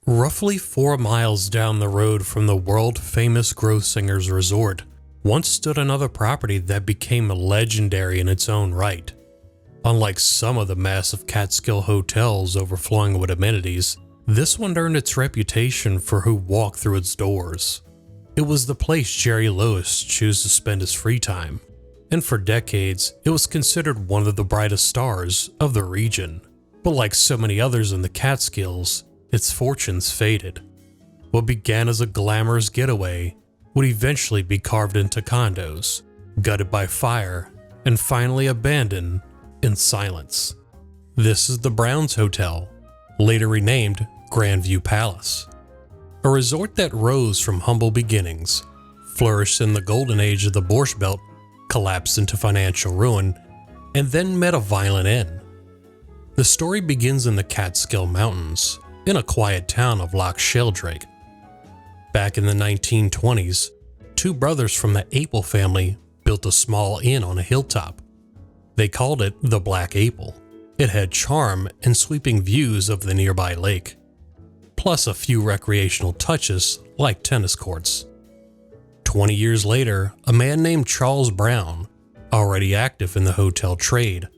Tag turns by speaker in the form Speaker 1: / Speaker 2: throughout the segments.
Speaker 1: Roughly 4 miles down the road from the world-famous Grossinger's Resort, once stood another property that became legendary in its own right. Unlike some of the massive Catskill hotels overflowing with amenities, this one earned its reputation for who walked through its doors. It was the place Jerry Lewis chose to spend his free time, and for decades, it was considered one of the brightest stars of the region. But like so many others in the Catskills, its fortunes faded. What began as a glamorous getaway would eventually be carved into condos, gutted by fire, and finally abandoned in silence. This is the Browns Hotel, later renamed Grandview Palace. A resort that rose from humble beginnings, flourished in the golden age of the Borscht Belt, collapsed into financial ruin, and then met a violent end. The story begins in the Catskill Mountains, in a quiet town of Loch Sheldrake. Back in the 1920s, two brothers from the Apel family built a small inn on a hilltop. They called it the Black Apel. It had charm and sweeping views of the nearby lake, plus a few recreational touches like tennis courts. 20 years later, a man named Charles Brown, already active in the hotel trade,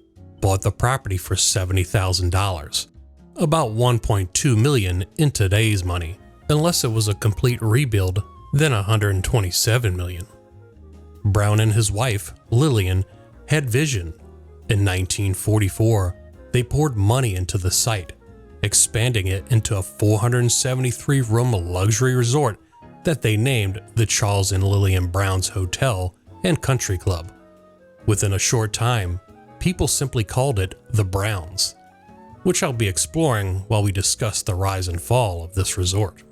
Speaker 1: bought the property for $70,000, about $1.2 million in today's money. Unless it was a complete rebuild, then $127 million. Brown and his wife, Lillian, had vision. In 1944, they poured money into the site, expanding it into a 473-room luxury resort that they named the Charles and Lillian Brown's Hotel and Country Club. Within a short time, people simply called it the Browns, which I'll be exploring while we discuss the rise and fall of this resort.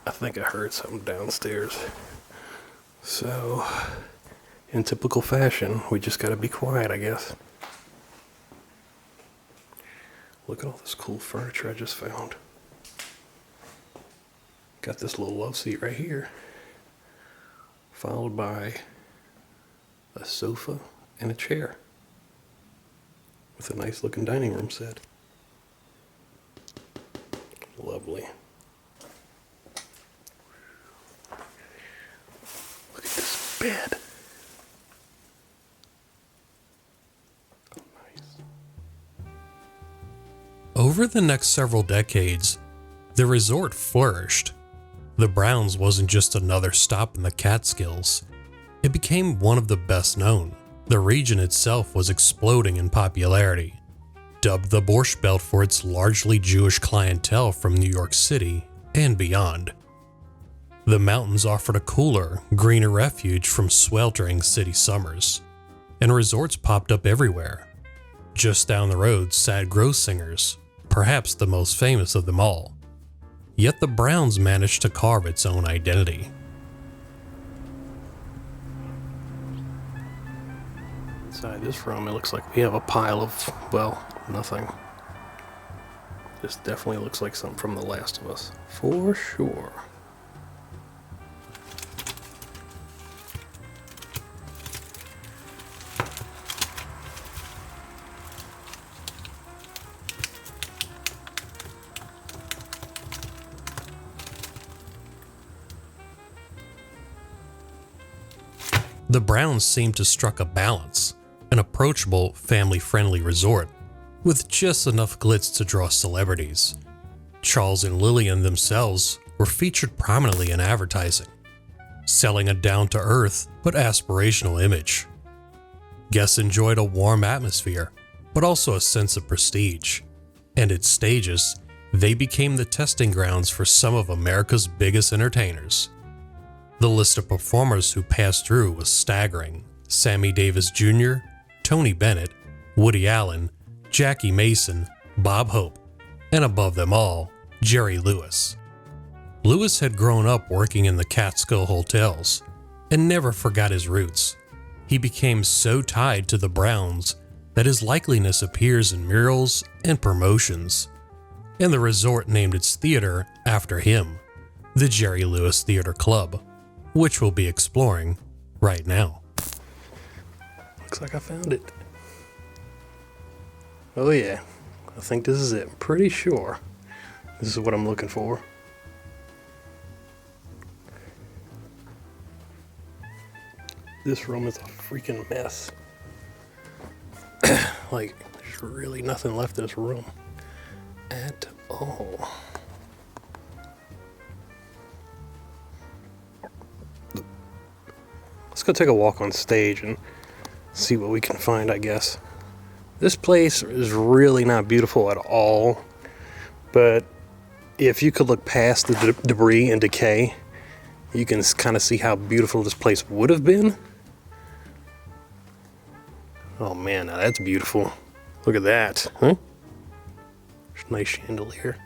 Speaker 1: I think I heard something downstairs. So, in typical fashion, we just gotta be quiet, I guess. Look at all this cool furniture I just found. Got this little love seat right here, followed by a sofa and a chair with a nice looking dining room set. Lovely. Look at this bed. Oh, nice. Over the next several decades, the resort flourished. The Browns wasn't just another stop in the Catskills. It became one of the best known. The region itself was exploding in popularity. Dubbed the Borscht Belt for its largely Jewish clientele from New York City and beyond. The mountains offered a cooler, greener refuge from sweltering city summers, and resorts popped up everywhere. Just down the road sat Grossinger's, perhaps the most famous of them all. Yet the Browns managed to carve its own identity. Inside this room, it looks like we have a pile of, well, nothing. This definitely looks like something from The Last of Us, for sure. The Browns seemed to struck a balance, an approachable, family-friendly resort, with just enough glitz to draw celebrities. Charles and Lillian themselves were featured prominently in advertising, selling a down-to-earth but aspirational image. Guests enjoyed a warm atmosphere, but also a sense of prestige, and at stages, they became the testing grounds for some of America's biggest entertainers. The list of performers who passed through was staggering. Sammy Davis Jr., Tony Bennett, Woody Allen, Jackie Mason, Bob Hope, and above them all, Jerry Lewis. Lewis had grown up working in the Catskill hotels and never forgot his roots. He became so tied to the Browns that his likeliness appears in murals and promotions, and the resort named its theater after him, the Jerry Lewis Theater Club, which we'll be exploring right now. Looks like I found it. Oh yeah, I think this is it. I'm pretty sure this is what I'm looking for. This room is a freaking mess. Like, there's really nothing left in this room at all. Let's go take a walk on stage and see what we can find, I guess. This place is really not beautiful at all, but if you could look past the debris and decay, you can kind of see how beautiful this place would have been. Oh man, now that's beautiful. Look at that, huh? There's a nice chandelier.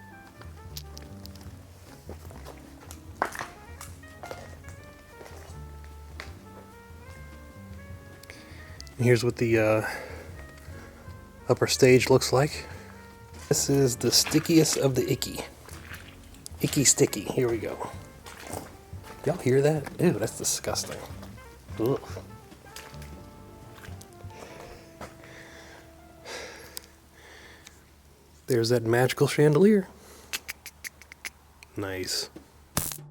Speaker 1: And here's what the upper stage looks like. This is the stickiest of the icky. Icky sticky. Here we go. Y'all hear that? Ew, that's disgusting. Ugh. There's that magical chandelier. Nice.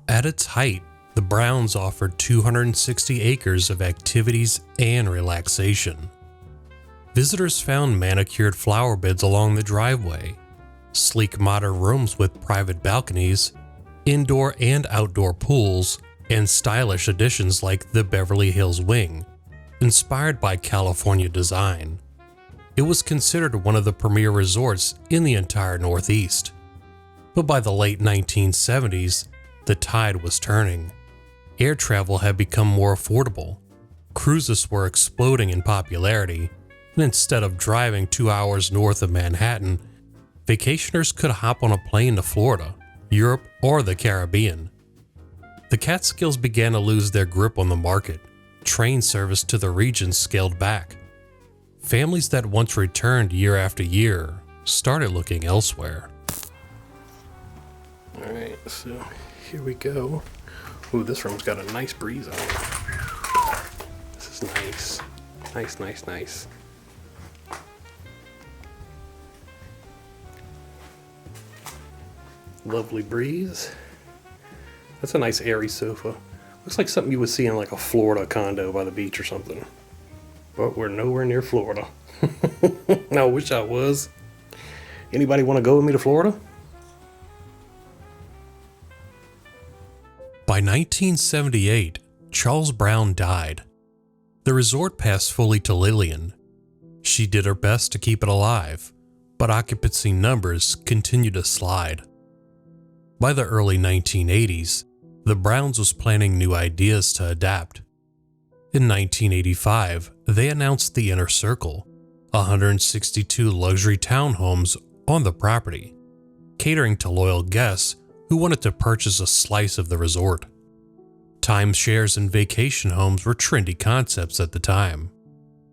Speaker 1: At its height, the Browns offered 260 acres of activities and relaxation. Visitors found manicured flower beds along the driveway, sleek modern rooms with private balconies, indoor and outdoor pools, and stylish additions like the Beverly Hills Wing, inspired by California design. It was considered one of the premier resorts in the entire Northeast. But by the late 1970s, the tide was turning. Air travel had become more affordable. Cruises were exploding in popularity, and instead of driving 2 hours north of Manhattan, vacationers could hop on a plane to Florida, Europe, or the Caribbean. The Catskills began to lose their grip on the market. Train service to the region scaled back. Families that once returned year after year started looking elsewhere. Alright, so here we go. Ooh, this room's got a nice breeze on it. This is nice. Nice, nice, nice. Lovely breeze. That's a nice airy sofa. Looks like something you would see in like a Florida condo by the beach or something. But we're nowhere near Florida. I wish I was. Anybody want to go with me to Florida? By 1978, Charles Brown died. The resort passed fully to Lillian. She did her best to keep it alive, but occupancy numbers continued to slide. By the early 1980s, the Browns was planning new ideas to adapt. In 1985, they announced the Inner Circle, 162 luxury townhomes on the property, catering to loyal guests who wanted to purchase a slice of the resort. Timeshares and vacation homes were trendy concepts at the time,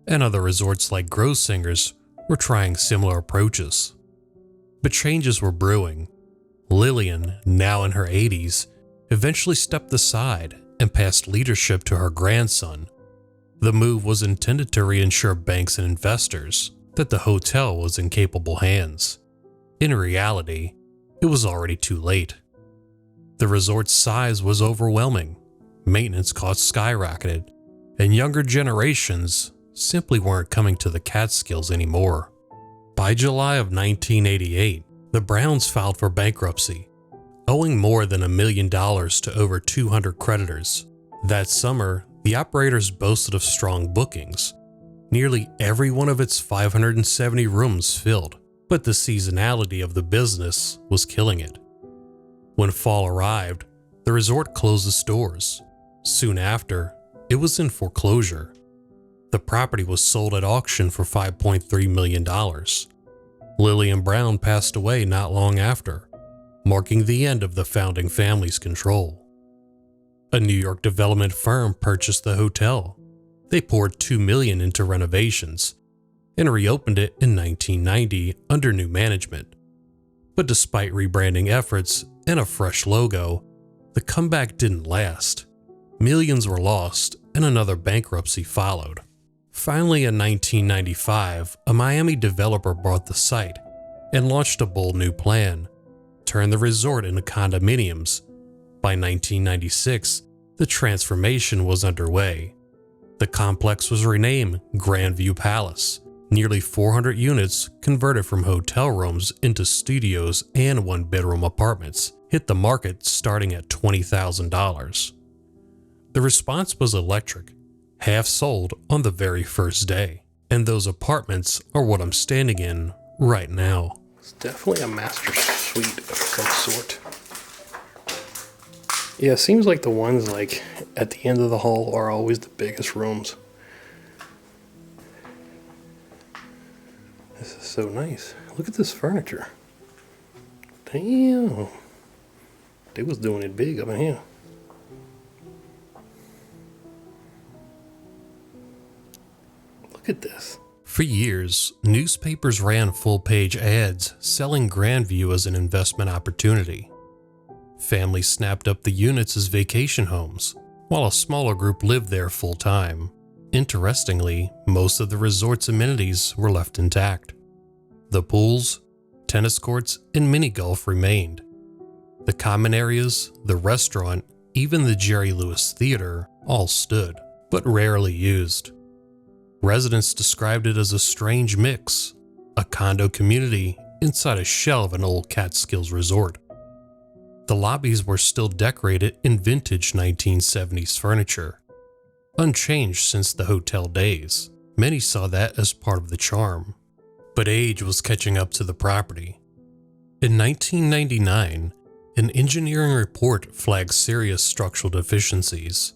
Speaker 1: and other resorts like Grossinger's were trying similar approaches. But changes were brewing. Lillian, now in her 80s, eventually stepped aside and passed leadership to her grandson. The move was intended to reassure banks and investors that the hotel was in capable hands. In reality, it was already too late. The resort's size was overwhelming, maintenance costs skyrocketed, and younger generations simply weren't coming to the Catskills anymore. By July of 1988, the Browns filed for bankruptcy, owing more than $1 million to over 200 creditors. That summer, the operators boasted of strong bookings. Nearly every one of its 570 rooms filled, but the seasonality of the business was killing it. When fall arrived, the resort closed its doors. Soon after, it was in foreclosure. The property was sold at auction for $5.3 million. Lillian Brown passed away not long after, marking the end of the founding family's control. A New York development firm purchased the hotel. They poured $2 million into renovations, and reopened it in 1990 under new management. But despite rebranding efforts and a fresh logo, the comeback didn't last. Millions were lost and another bankruptcy followed. Finally, in 1995, a Miami developer bought the site and launched a bold new plan: turn the resort into condominiums. By 1996, the transformation was underway. The complex was renamed Grandview Palace. Nearly 400 units converted from hotel rooms into studios and one-bedroom apartments hit the market starting at $20,000. The response was electric, half sold on the very first day. And those apartments are what I'm standing in right now. It's definitely a master suite of some sort. Yeah, it seems like the ones like at the end of the hall are always the biggest rooms. This is so nice. Look at this furniture. Damn. They was doing it big up in here. Look at this. For years, newspapers ran full-page ads selling Grandview as an investment opportunity. Families snapped up the units as vacation homes, while a smaller group lived there full-time. Interestingly, most of the resort's amenities were left intact. The pools, tennis courts, and mini-golf remained. The common areas, the restaurant, even the Jerry Lewis Theater all stood, but rarely used. Residents described it as a strange mix, a condo community inside a shell of an old Catskills resort. The lobbies were still decorated in vintage 1970s furniture, unchanged since the hotel days. Many saw that as part of the charm. But age was catching up to the property. In 1999, an engineering report flagged serious structural deficiencies,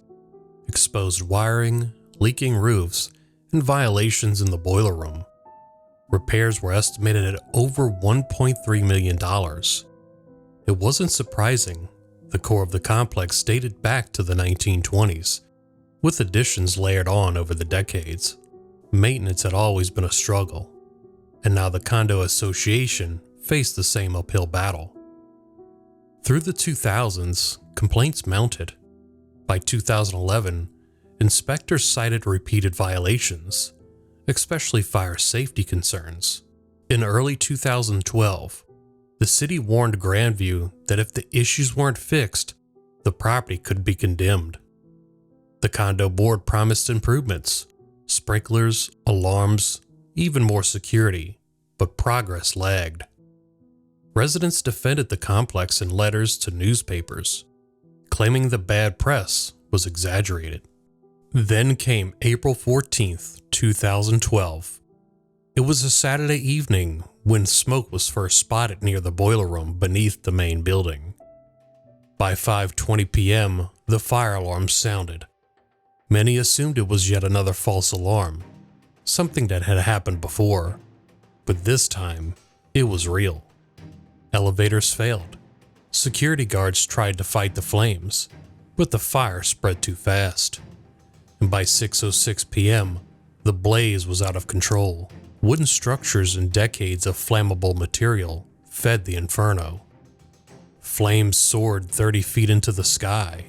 Speaker 1: exposed wiring, leaking roofs, and violations in the boiler room. Repairs were estimated at over $1.3 million. It wasn't surprising. The core of the complex dated back to the 1920s, with additions layered on over the decades. Maintenance had always been a struggle, and now the condo association faced the same uphill battle. Through the 2000s, complaints mounted. By 2011, inspectors cited repeated violations, especially fire safety concerns. In early 2012, the city warned Grandview that if the issues weren't fixed, the property could be condemned. The condo board promised improvements, sprinklers, alarms, even more security, but progress lagged. Residents defended the complex in letters to newspapers, claiming the bad press was exaggerated. Then came April 14th, 2012. It was a Saturday evening when smoke was first spotted near the boiler room beneath the main building. By 5:20 p.m., the fire alarm sounded. Many assumed it was yet another false alarm, something that had happened before, but this time it was real. Elevators failed. Security guards tried to fight the flames, but the fire spread too fast. And by 6:06 p.m., the blaze was out of control. Wooden structures and decades of flammable material fed the inferno. Flames soared 30 feet into the sky,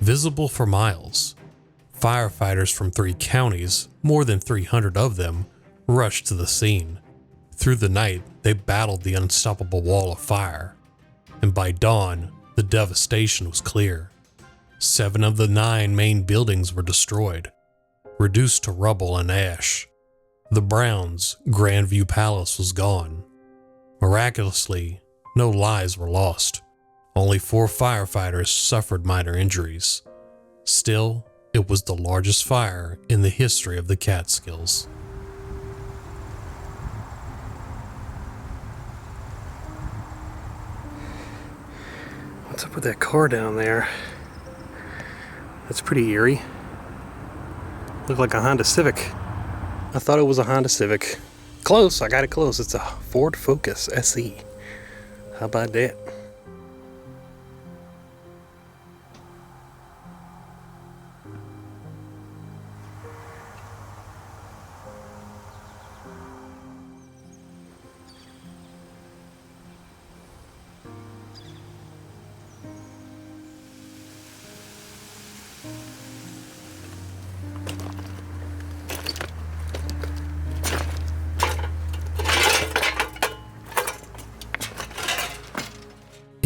Speaker 1: visible for miles. Firefighters from 3 counties, more than 300 of them, rushed to the scene. Through the night, they battled the unstoppable wall of fire, and by dawn, the devastation was clear. 7 of the 9 main buildings were destroyed, reduced to rubble and ash. The Browns' Grandview Palace was gone. Miraculously, no lives were lost. Only 4 firefighters suffered minor injuries. Still, it was the largest fire in the history of the Catskills. What's up with that car down there? That's pretty eerie. Looked like a Honda Civic. I thought it was a Honda Civic. Close, I got it close. It's a Ford Focus SE. How about that?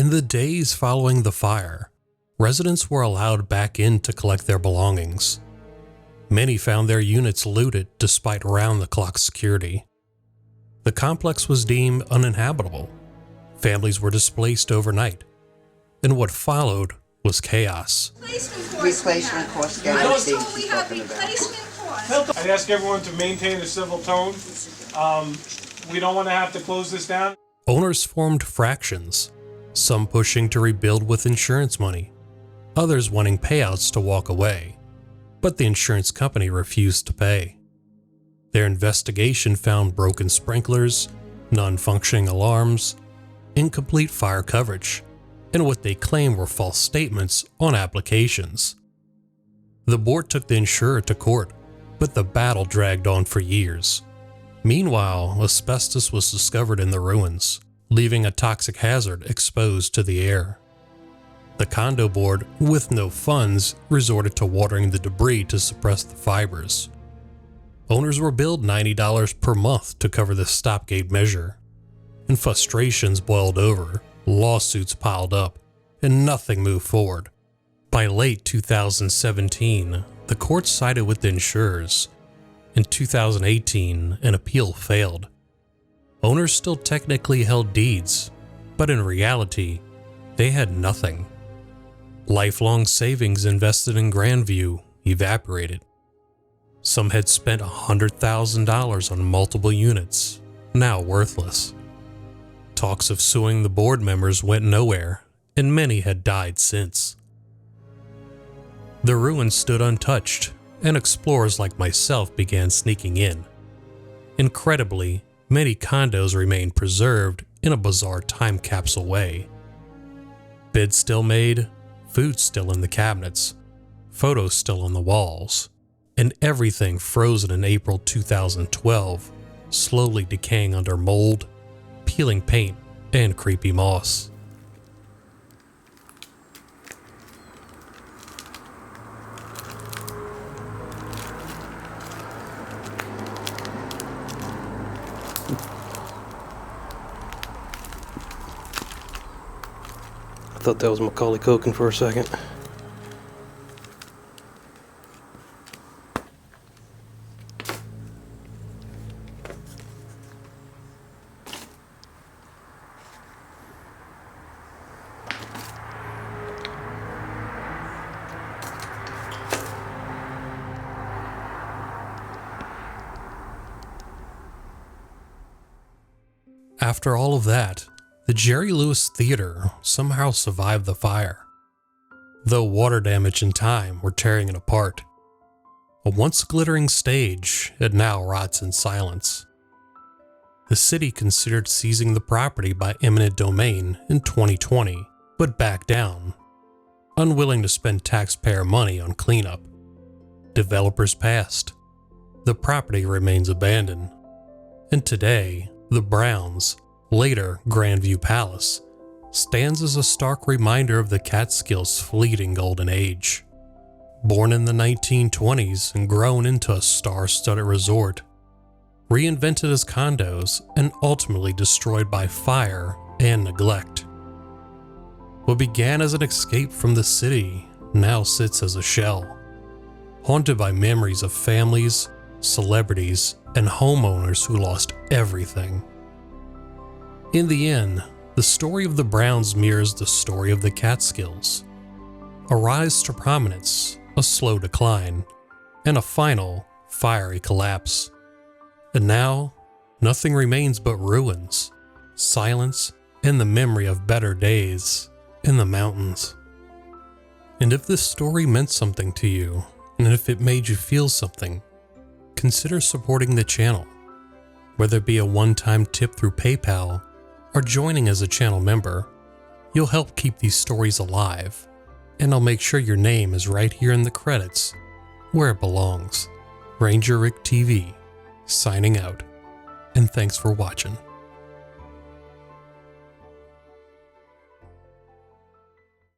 Speaker 1: In the days following the fire, residents were allowed back in to collect their belongings. Many found their units looted despite round-the-clock security. The complex was deemed uninhabitable. Families were displaced overnight, and what followed was chaos.
Speaker 2: Replacement costs guaranteed.
Speaker 3: We have replacement costs.
Speaker 4: I'd ask everyone to maintain a civil tone. We don't want to have to close this down.
Speaker 1: Owners formed fractions, some pushing to rebuild with insurance money, others wanting payouts to walk away, but the insurance company refused to pay. Their investigation found broken sprinklers, non-functioning alarms, incomplete fire coverage, and what they claimed were false statements on applications. The board took the insurer to court, but the battle dragged on for years. Meanwhile, asbestos was discovered in the ruins, leaving a toxic hazard exposed to the air. The condo board, with no funds, resorted to watering the debris to suppress the fibers. Owners were billed $90 per month to cover this stopgate measure, and frustrations boiled over, lawsuits piled up, and nothing moved forward. By late 2017, the court sided with the insurers. In 2018, an appeal failed. Owners still technically held deeds, but in reality, they had nothing. Lifelong savings invested in Grandview evaporated. Some had spent $100,000 on multiple units, now worthless. Talks of suing the board members went nowhere, and many had died since. The ruins stood untouched, and explorers like myself began sneaking in. Incredibly, many condos remained preserved in a bizarre time capsule way. Bids still made, food still in the cabinets, photos still on the walls, and everything frozen in April 2012, slowly decaying under mold, peeling paint, and creepy moss.
Speaker 5: I thought that was Macaulay Culkin for a second.
Speaker 1: After all of that, the Jerry Lewis Theater somehow survived the fire, though water damage and time were tearing it apart. A once glittering stage, it now rots in silence. The city considered seizing the property by eminent domain in 2020, but backed down, unwilling to spend taxpayer money on cleanup. Developers passed. The property remains abandoned, and today, the Browns, later Grandview Palace, stands as a stark reminder of the Catskills' fleeting golden age. Born in the 1920s and grown into a star-studded resort, reinvented as condos and ultimately destroyed by fire and neglect. What began as an escape from the city now sits as a shell, haunted by memories of families, celebrities, and homeowners who lost everything. In the end, the story of the Browns mirrors the story of the Catskills. A rise to prominence, a slow decline, and a final, fiery collapse. And now, nothing remains but ruins, silence, and the memory of better days in the mountains. And if this story meant something to you, and if it made you feel something, consider supporting the channel, whether it be a one-time tip through PayPal or joining as a channel member. You'll help keep these stories alive, and I'll make sure your name is right here in the credits, where it belongs. RangerRickTV, signing out, and thanks for watching.